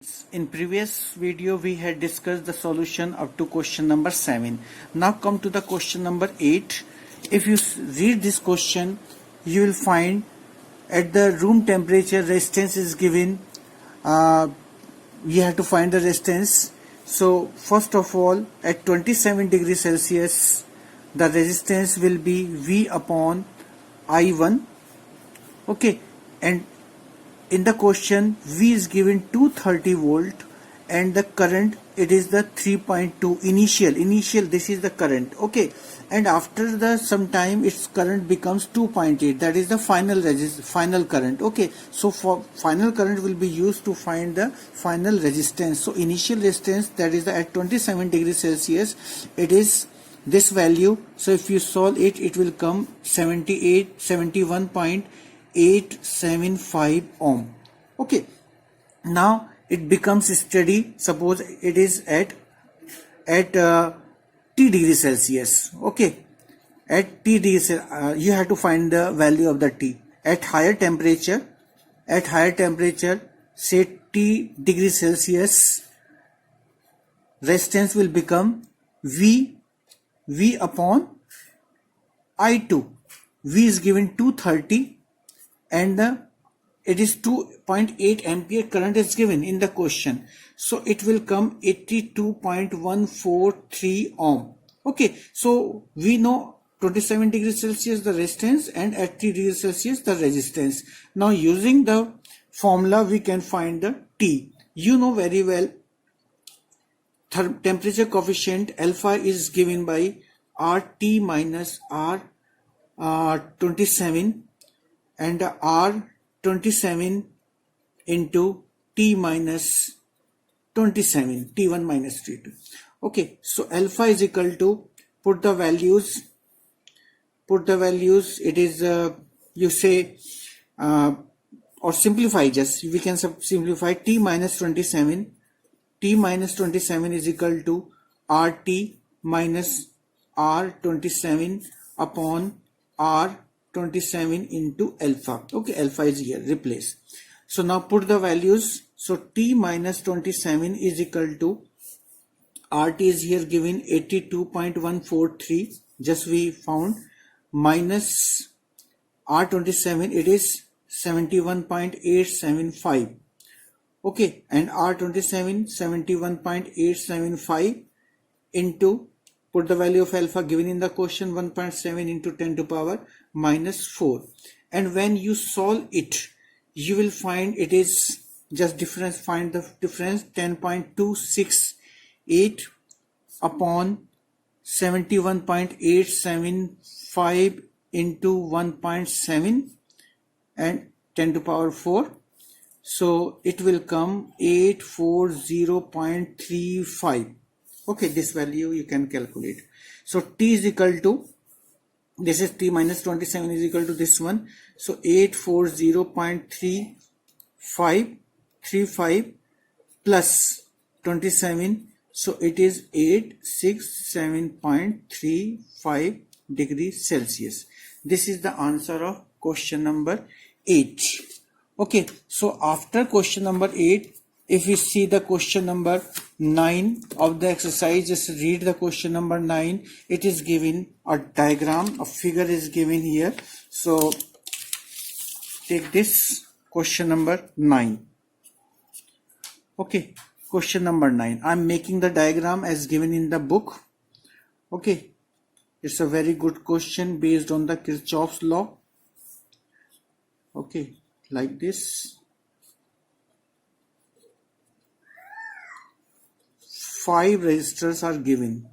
In previous video we had discussed the solution up to question number 7. Now come to the question number 8. If you read this question, you will find at the room temperature resistance is given. You have to find the resistance. So first of all, at 27 degrees Celsius the resistance will be V upon I1. Okay, and in the question V is given 230 volt and the current it is the 3.2 initial this is the current. Okay, and after the some time its current becomes 2.8, that is the final current. Okay, so for final current will be used to find the final resistance. So initial resistance, that is at 27 degrees Celsius, it is this value. So if you solve it, it will come 71.875 ohm. Okay, now it becomes steady. Suppose it is at T degrees Celsius. Okay, at T degrees you have to find the value of the T at higher temperature. Say T degrees Celsius, resistance will become V upon I2. V is given 230 and it is 2.8 ampere current is given in the question. So it will come 82.143 ohm. Okay, so we know 27 degrees Celsius the resistance and at 3 degrees Celsius the resistance. Now using the formula we can find the T. You know very well temperature coefficient alpha is given by RT minus R27 and R27 into T minus 27, T1 minus T2. Okay, so alpha is equal to, put the values, it is you say or simplify, just we can simplify. T minus 27 is equal to RT minus R27 upon R27 into alpha. Okay, alpha is here, replace. So now put the values. So T minus 27 is equal to, RT is here given 82.143, just we found, minus R27, it is 71.875. Okay, and R27 71.875 into, put the value of alpha given in the question, 1.7 into 10 to power minus 4. And when you solve it, you will find it is just difference, find the difference, 10.268 upon 71.875 into 1.7 and 10 to power 4. So it will come 840.35. Okay, this value you can calculate. So T is equal to, this is T minus 27 is equal to this one. So 840.35 plus 27. So it is 867.35 degrees Celsius. This is the answer of question number 8. Okay, so after question number 8, if we see the question number 9 of the exercise, just read the question number 9. It is given a diagram, a figure is given here. So take this question number 9. Okay, question number 9. I'm making the diagram as given in the book. Okay, it's a very good question based on the Kirchhoff's law. Okay, like this. 5 resistors are given.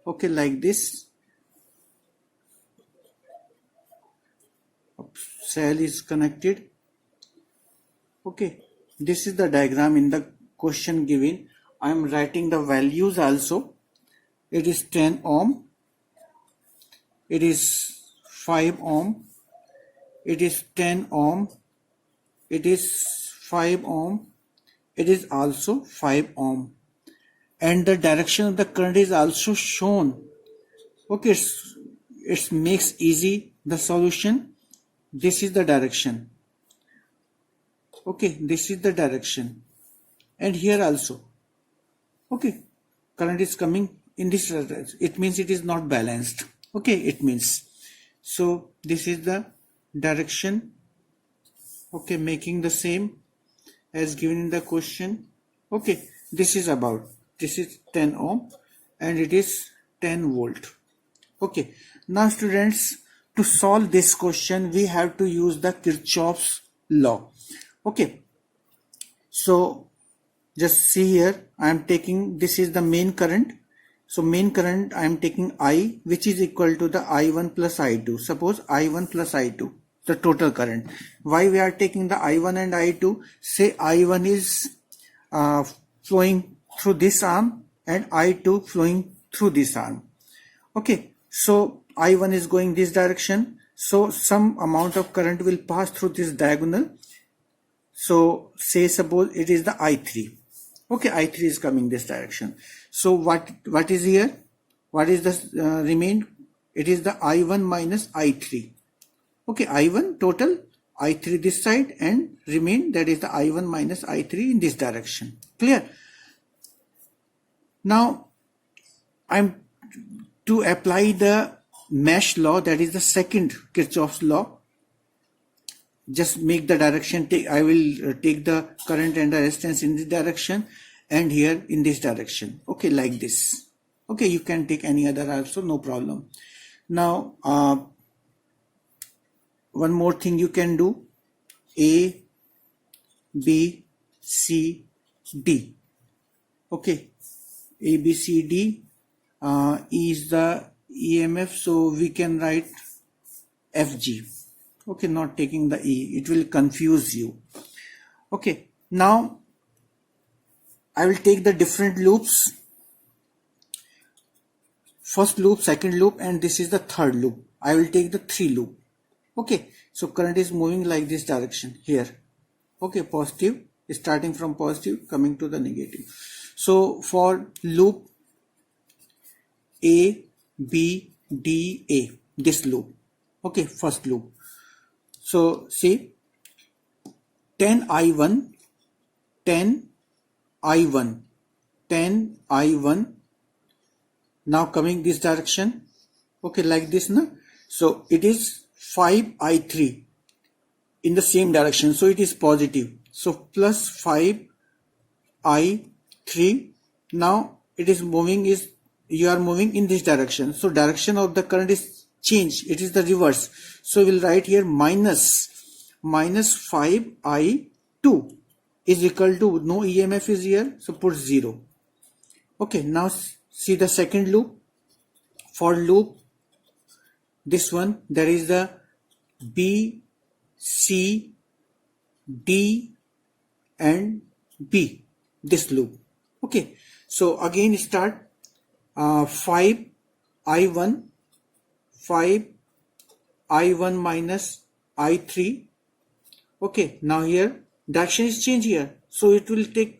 Okay, like this. Cell is connected. Okay, this is the diagram in the question given. I am writing the values also. It is 10 ohm. It is 5 ohm. It is 10 ohm. It is 5 ohm. It is also 5 ohm. And the direction of the current is also shown. Okay, it makes easy the solution. This is the direction. Okay, this is the direction. and here also. Okay, current is coming in this direction. It means it is not balanced. Okay, it means. So this is the direction. Okay, making the same as given in the question. Okay, this is 10 ohm and it is 10 volt. Okay, now students, to solve this question we have to use the Kirchhoff's law. Okay, so just see here, I am taking, this is the main current. So main current I am taking I, which is equal to the I1 plus I2. Suppose I1 plus I2, the total current. Why we are taking the I1 and I2? Say I1 is flowing through this arm and I2 flowing through this arm. Okay, so I1 is going this direction, so some amount of current will pass through this diagonal. So say suppose it is the I3. Okay, I3 is coming this direction. So what is here? What is the remain? It is the I1 minus I3. Okay, I1 total, I3 this side, and remain, that is the I1 minus I3 in this direction. Clear? Now I'm to apply the mesh law, that is the second Kirchhoff's law. Just make the direction, I will take the current and the resistance in this direction and here in this direction. Okay, like this. Okay, you can take any other also, no problem. Now one more thing you can do, A, B, C, D. Okay, A, B, C, D. E is the EMF, so we can write FG. Okay, not taking the E, it will confuse you. Okay, now I will take the different loops. First loop, second loop, and this is the third loop. I will take the 3 loop. Okay, so current is moving like this direction here. Okay, positive, starting from positive, coming to the negative. So for loop A, B, D, A, this loop. Okay, first loop. So see, 10 I1, 10 I1, 10 I1. Now coming this direction. Okay, like this, na? So it is 5 I3 in the same direction. So it is positive. So plus 5 I3. Now it is moving, you are moving in this direction. So direction of the current is changed. It is the reverse. So we will write here minus 5 I2 is equal to, no EMF is here, so put 0. Okay, now see the second loop. For loop this one, there is the B, C, D and B, this loop. Okay, so again start 5 I1, 5 I1 minus I3. Okay, now here direction is changed here, so it will take,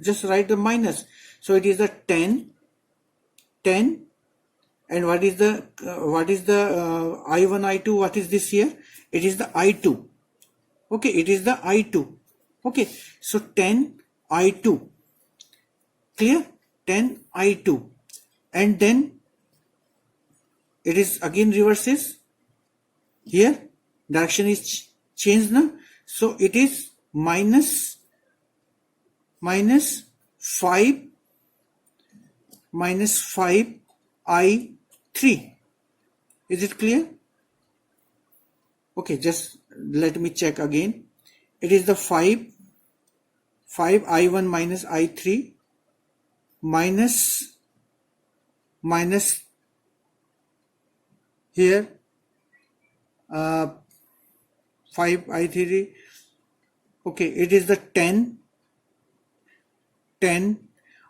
just write the minus. So it is the 10, and what is the I1, I2, what is this here? It is the I2. Okay, it is the I2. Okay, so 10 I2. Clear? 10 I2. And then it is again reverses. Here direction is changed now. So it is minus 5 I3. Is it clear? Okay, just let me check again. It is the 5 I1 minus I3 minus here 5 I3. Okay, it is the 10.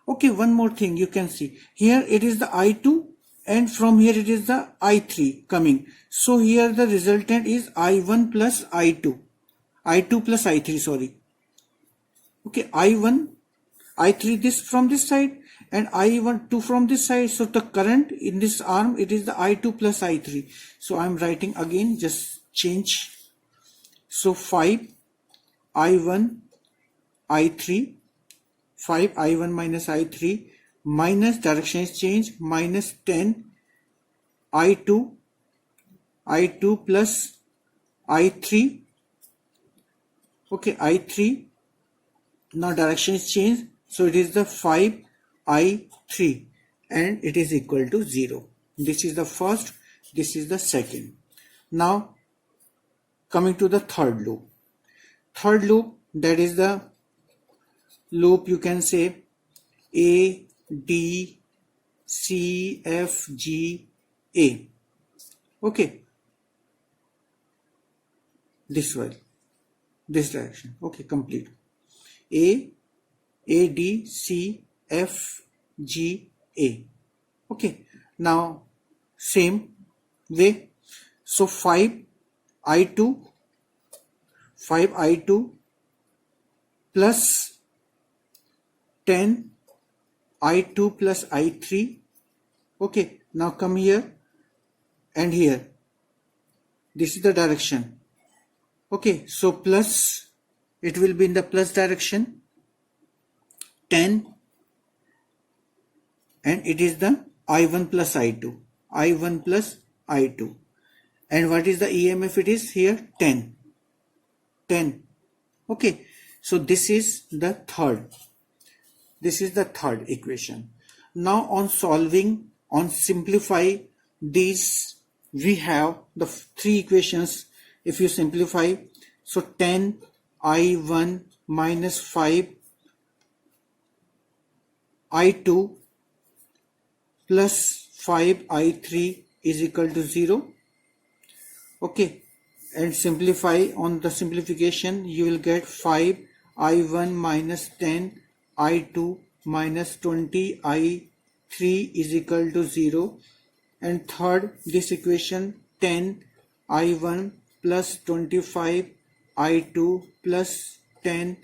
Okay, one more thing you can see here, it is the I2 and from here it is the I3 coming. So here the resultant is I1 plus I2 plus I3, sorry. Okay, I1, I3 this from this side and I1 2 from this side. So the current in this arm, it is the I2 plus I3. So I am writing again, just change. So 5 I1 I3 5i1 minus i3 minus direction is changed minus 10 i2 plus i3. Okay, i3, now direction is changed, so it is the 5i3 and it is equal to 0. This is the first, this is the second. Now coming to the third loop. Third loop, that is the loop you can say A, D, C, F, G, A. Okay, this way, this direction. Okay, complete. A, D, C, F, G, A. Okay, now same way. So 5i2 plus 10 i2 plus i3. Okay, now come here and here. This is the direction. Okay, so plus, it will be in the plus direction, 10, and it is the I1 plus I2. I1 plus I2. And what is the EMF? It is here 10. 10. Okay, so this is the third. This is the third equation. Now on solving, on simplify these, we have the three equations. If you simplify, so 10 I1 minus 5 I2 plus 5 I3 is equal to 0. Okay, and simplify, on the simplification you will get 5 I1 minus 10 I2 minus 20 I3 is equal to 0. And third, this equation 10 I1 plus 25 I2 plus 10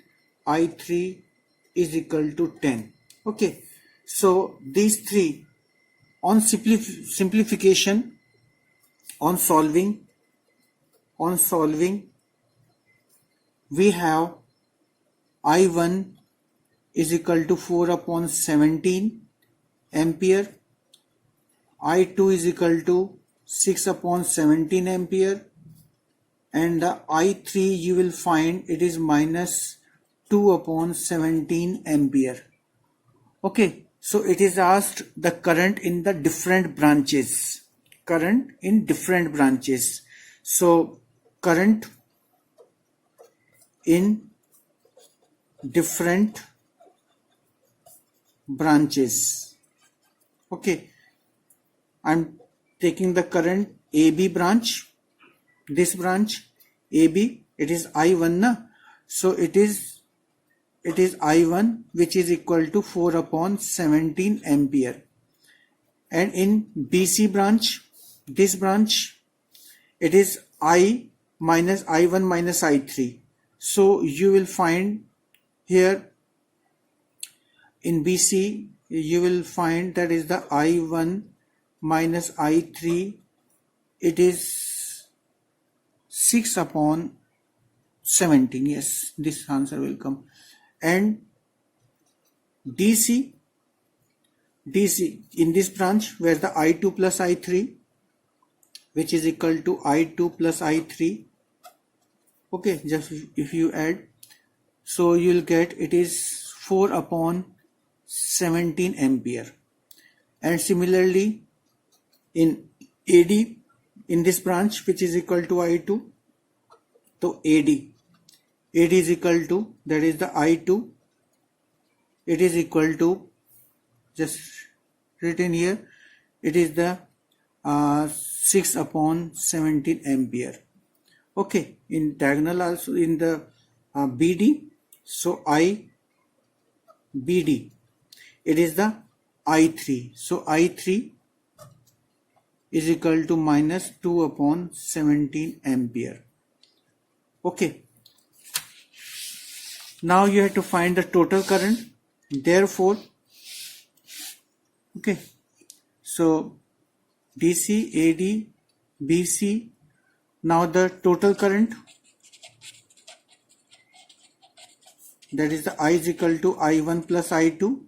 I3 is equal to 10. Okay, so these three, on simplification, on solving, we have I1 is equal to 4 upon 17 ampere, I2 is equal to 6 upon 17 ampere, and the I3 you will find it is minus 2 upon 17 ampere. Okay, so it is asked the current in the different branches. Current in different branches. So current in different branches. Okay, I'm taking the current AB branch, this branch AB, it is I1 na, so it is I1 which is equal to 4 upon 17 ampere. And in BC branch, this branch, it is I minus I1 minus I3. So you will find here in BC, you will find that is the I1 minus I3, it is 6 upon 17. Yes, this answer will come. And DC, in this branch where the I2 plus I3, which is equal to I2 plus I3. Okay, just if you add, so you will get it is 4 upon 17 ampere. And similarly in AD, in this branch which is equal to I2, so AD is equal to, that is the I2, it is equal to, just written here, it is the 6 upon 17 ampere. Okay, in diagonal also in the BD, so BD, it is the I3, so I3 is equal to minus 2 upon 17 ampere. Okay, now you have to find the total current. Therefore, okay, so DC, AD, BC, now the total current, that is the I is equal to I1 plus I2.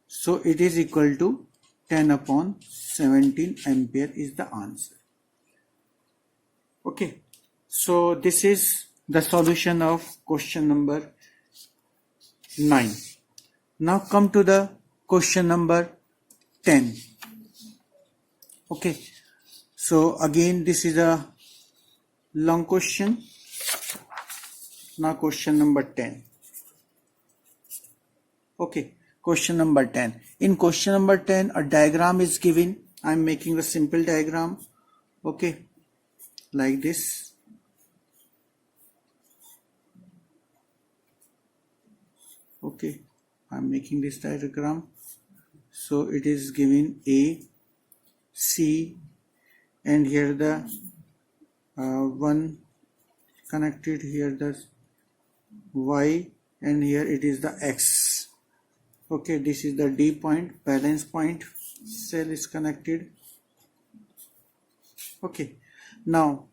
So it is equal to 10 upon 17 ampere is the answer. Okay, so this is the solution of question number 9. Now come to the question number 10. Okay, so again this is a long question. Now question number 10. Okay, question number 10. In question number 10, a diagram is given. I am making a simple diagram. Okay, like this. Okay, I am making this diagram. So it is given A, C, and here the one connected, here the Y, and here it is the X. Okay, this is the D point, balance point, cell is connected. Okay, now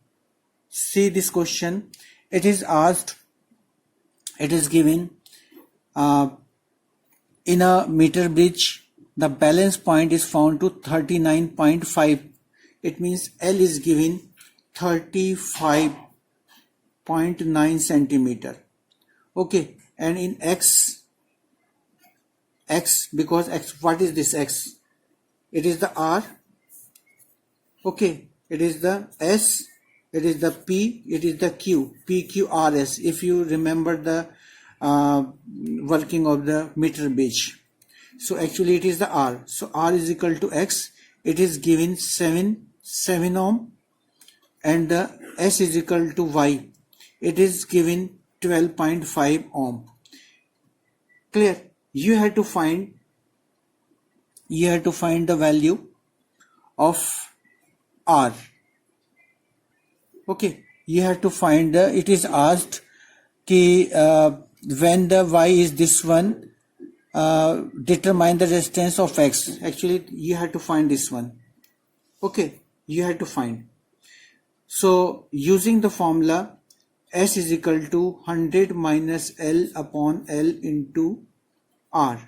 see this question. It is asked, it is given in a meter bridge, the balance point is found to 39.5. It means L is given 35.9 centimeter. Okay, and in X, because X, what is this X? It is the R. Okay, it is the S, it is the P, it is the Q, PQRS, if you remember the working of the meter bridge. So actually it is the R. So R is equal to X. It is given 7 ohm, and the S is equal to Y. It is given 12.5 ohm. Clear? You have to find the value of R. Okay, you have to find the, it is asked ki when the Y is this one, determine the resistance of X. Actually you have to find this one. Okay, you have to find. So using the formula, S is equal to 100 minus L upon L into R.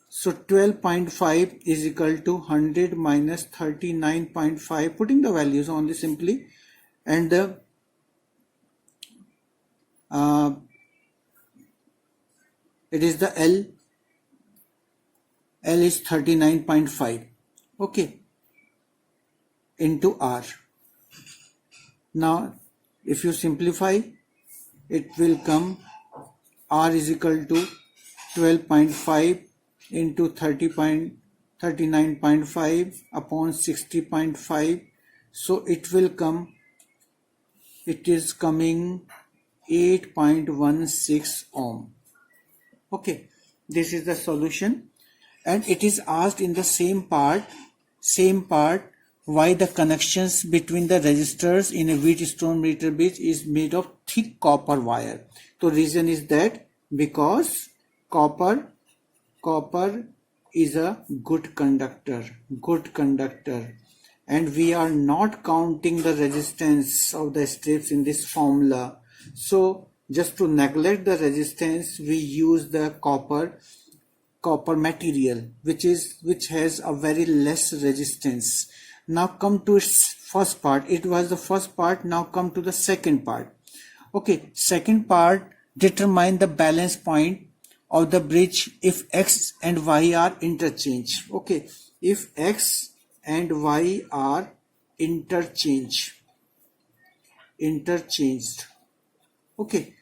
So 12.5 is equal to 100 minus 39.5, putting the values only simply, and the it is the L is 39.5. Okay, into R. Now if you simplify, it will come R is equal to 12.5 into 39.5 upon 60.5. So it will come, it is coming 8.16 ohm. Okay, this is the solution, and it is asked in the same part why the connections between the resistors in a Wheatstone meter bridge is made of thick copper wire. So reason is that because copper is a good conductor, and we are not counting the resistance of the strips in this formula. So just to neglect the resistance, we use the copper material, which has a very less resistance. Now come to its first part. It was the first part. Now come to the second part. Okay, second part, determine the balance point of the bridge if X and Y are interchanged. Okay, if X and Y are interchanged. Okay,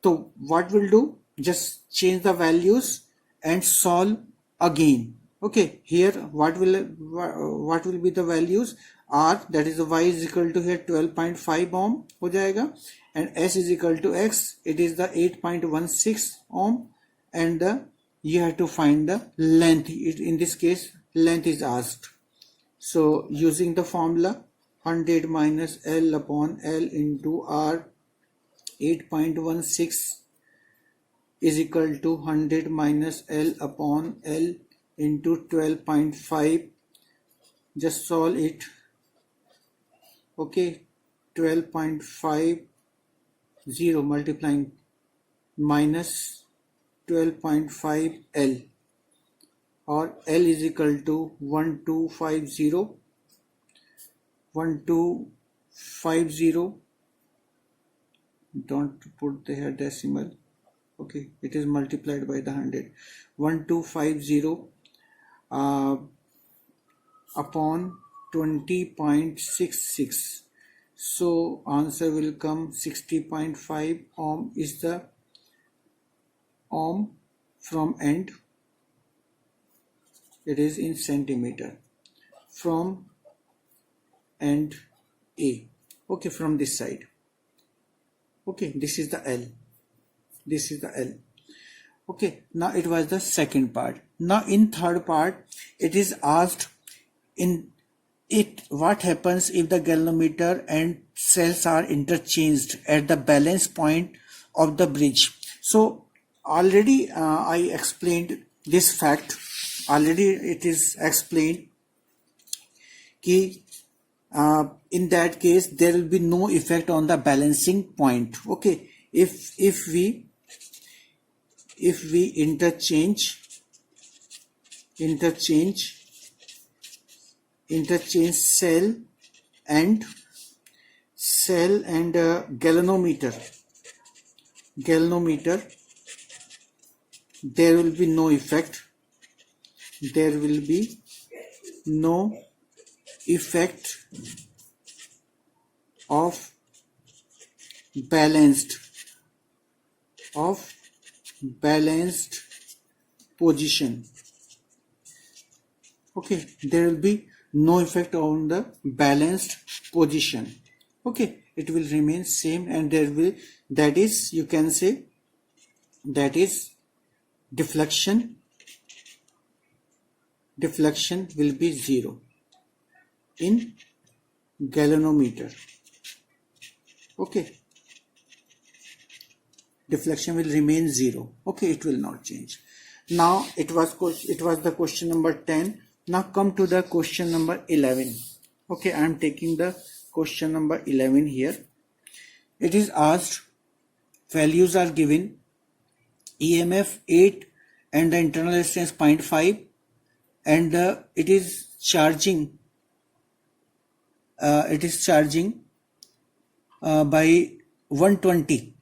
so what we'll do, just change the values and solve again. Okay, here what will be the values? R, that is the Y is equal to here 12.5 ohm हो जाएगा, and S is equal to X, it is the 8.16 ohm, and you have to find the length. In this case length is asked. So using the formula 100 minus L upon L into R, 8.16 is equal to 100 minus L upon L into 12.5. Just solve it. Okay, 12.50 multiplying minus 12.5 L, or L is equal to 1250, don't put the here decimal, okay, it is multiplied by the 100, 1250 upon 20.66, so answer will come 60.5 ohm is the ohm from end, it is in centimeter from end A, okay, from this side, okay, this is the L, this is the L, okay. Now it was the second part. Now in third part it is asked in it what happens if the galvanometer and cells are interchanged at the balance point of the bridge. So already I explained this fact, already it is explained कि in that case there will be no effect on the balancing point, okay, if we interchange cell and galvanometer, there will be no effect, there will be no effect of balanced position, okay, there will be no effect on the balanced position, okay, it will remain same, and there will, that is, you can say that is deflection will be zero in galvanometer, okay, deflection will remain zero, okay, it will not change. Now it was the question number 10. Now come to the question number 11, okay, I am taking the question number 11 here. It is asked, values are given, EMF 8 and the internal resistance 0.5, and it is charging by 120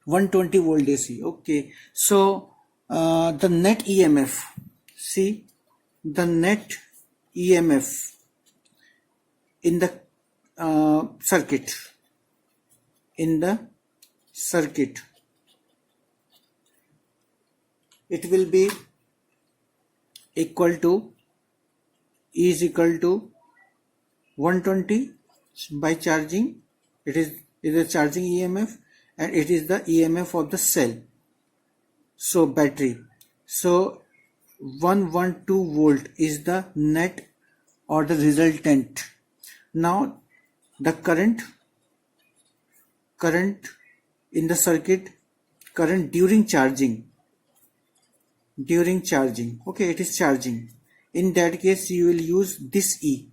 volt AC, okay. So the net EMF, see the net EMF in the circuit, it will be equal to, E is equal to 120 by charging, it is a charging EMF, and it is the EMF of the cell, so battery, so 112 volt is the net or the resultant. Now the current in the circuit, current during charging, okay, it is charging, in that case you will use this E,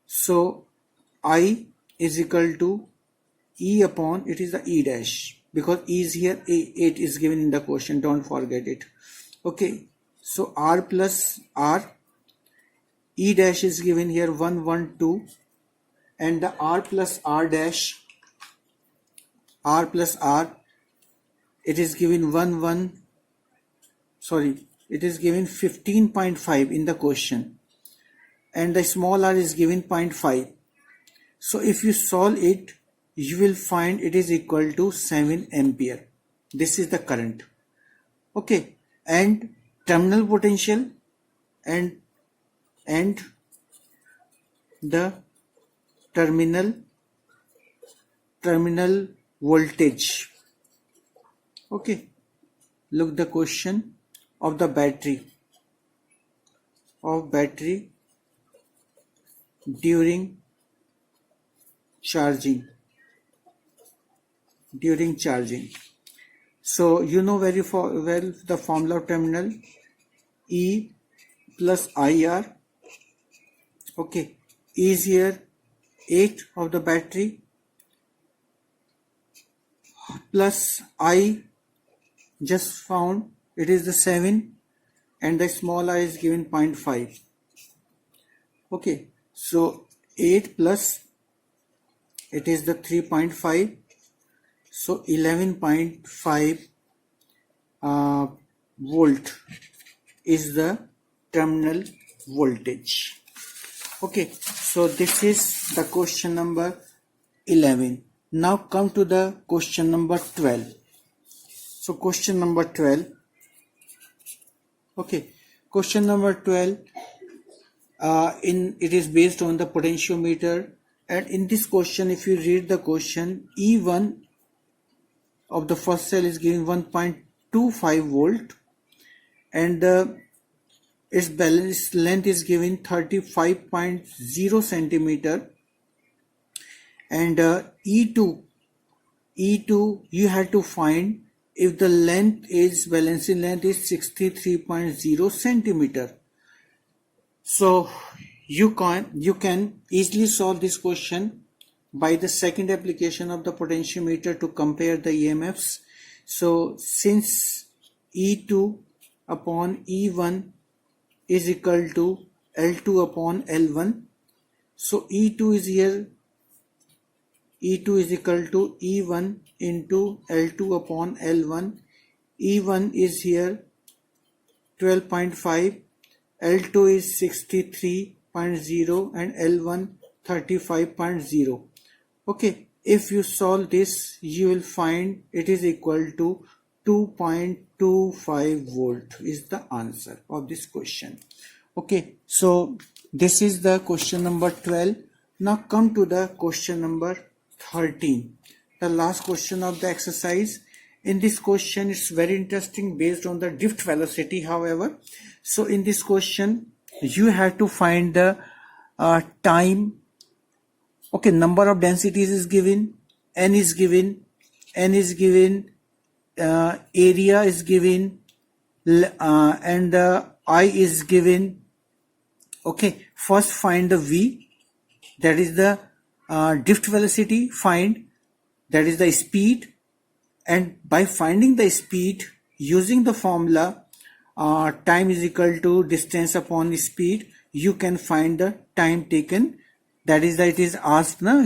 so I is equal to E upon, it is the E dash, because E is here, 8 is given in the question, don't forget it, okay. So R plus R, E dash is given here 112, and the R plus R dash, R plus R, it is given 15.5 in the question, and the small r is given 0.5. So if you solve it, you will find it is equal to 7 ampere. This is the current, okay, and terminal potential and the terminal voltage, okay. Look the question of the battery during charging. So you know very well the formula of terminal, E plus IR, okay. E is here 8 of the battery, plus I just found it is the 7 and the small I is given 0.5. Okay, so 8 plus it is the 3.5, so 11.5 volt is the terminal voltage. Okay, so this is the question number 11. Now come to the question number 12. So question number 12. Okay, question number 12 it is based on the potentiometer, and in this question if you read the question, E1 of the first cell is given 1.25 volt and its balance length is given 35.0 centimeter, and E2 you have to find if the length is balancing length is 63.0 centimeter. So you can easily solve this question by the second application of the potentiometer to compare the EMFs. So since E2 upon E1 is equal to L2 upon L1, so E2 is here, E2 is equal to E1 into L2 upon L1. E1 is here 12.5, L2 is 63.0 and L1 35.0. Okay, if you solve this you will find it is equal to 2.25 volt is the answer of this question. Okay, so this is the question number 12. Now come to the question number 13, the last question of the exercise. In this question it's very interesting based on the drift velocity. However, so in this question you have to find the time. Okay, number of densities is given, n is given, area is given, and I is given. Okay, first find the v, that is the drift velocity, find that is the speed, and by finding the speed using the formula time is equal to distance upon speed, you can find the time taken. That is that it is asked how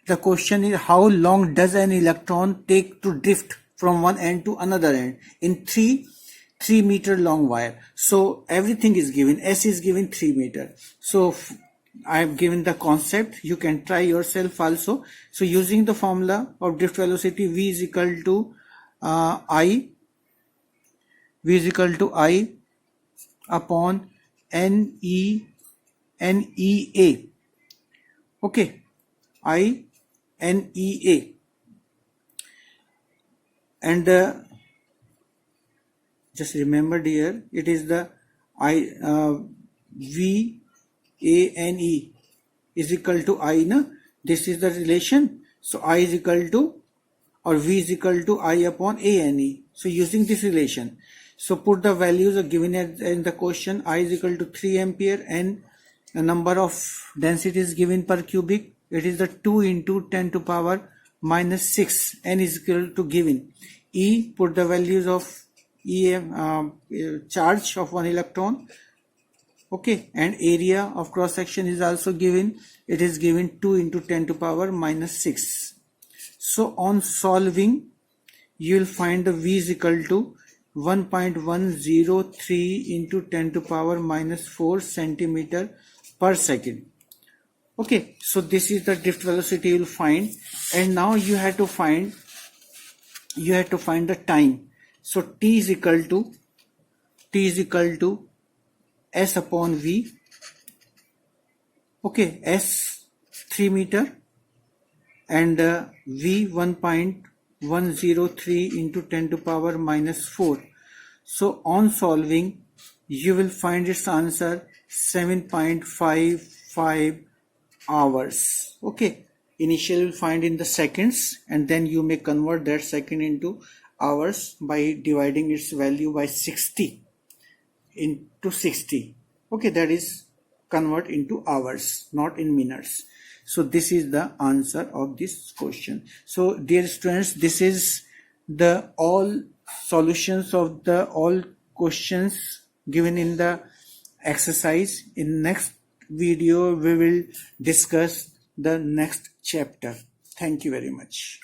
the question is how long does an electron take to drift from one end to another end in 3 meter long wire. So everything is given, s is given 3 meter. So I have given the concept, you can try yourself also. So using the formula of drift velocity, v is equal to I upon NEA. Okay, NEA, and just remember dear, it is the VANE is equal to I, na? This is the relation. So I is equal to, or V is equal to I upon ANE. So using this relation, so put the values are given in the question. I is equal to 3 ampere and the number of densities given per cubic, it is the 2 into 10 to power minus 6. N is equal to given. E, put the values of charge of one electron. Okay, and area of cross section is also given. It is given 2 into 10 to power minus 6. So on solving, you will find the V is equal to 1.103 into 10 to power minus 4 centimeter per second. Okay, so this is the drift velocity you will find, and now you have to find the time. So T is equal to S upon V. Okay, S 3 meter and V 1.103 into 10 to power minus 4. So on solving, you will find its answer 7.55 hours. Okay, initially you will find in the seconds, and then you may convert that second into hours by dividing its value by 60 into 60. Okay, that is convert into hours, not in minutes. So this is the answer of this question. So dear students, this is the all solutions of the all questions given in the exercise. In next video we will discuss the next chapter. Thank you very much.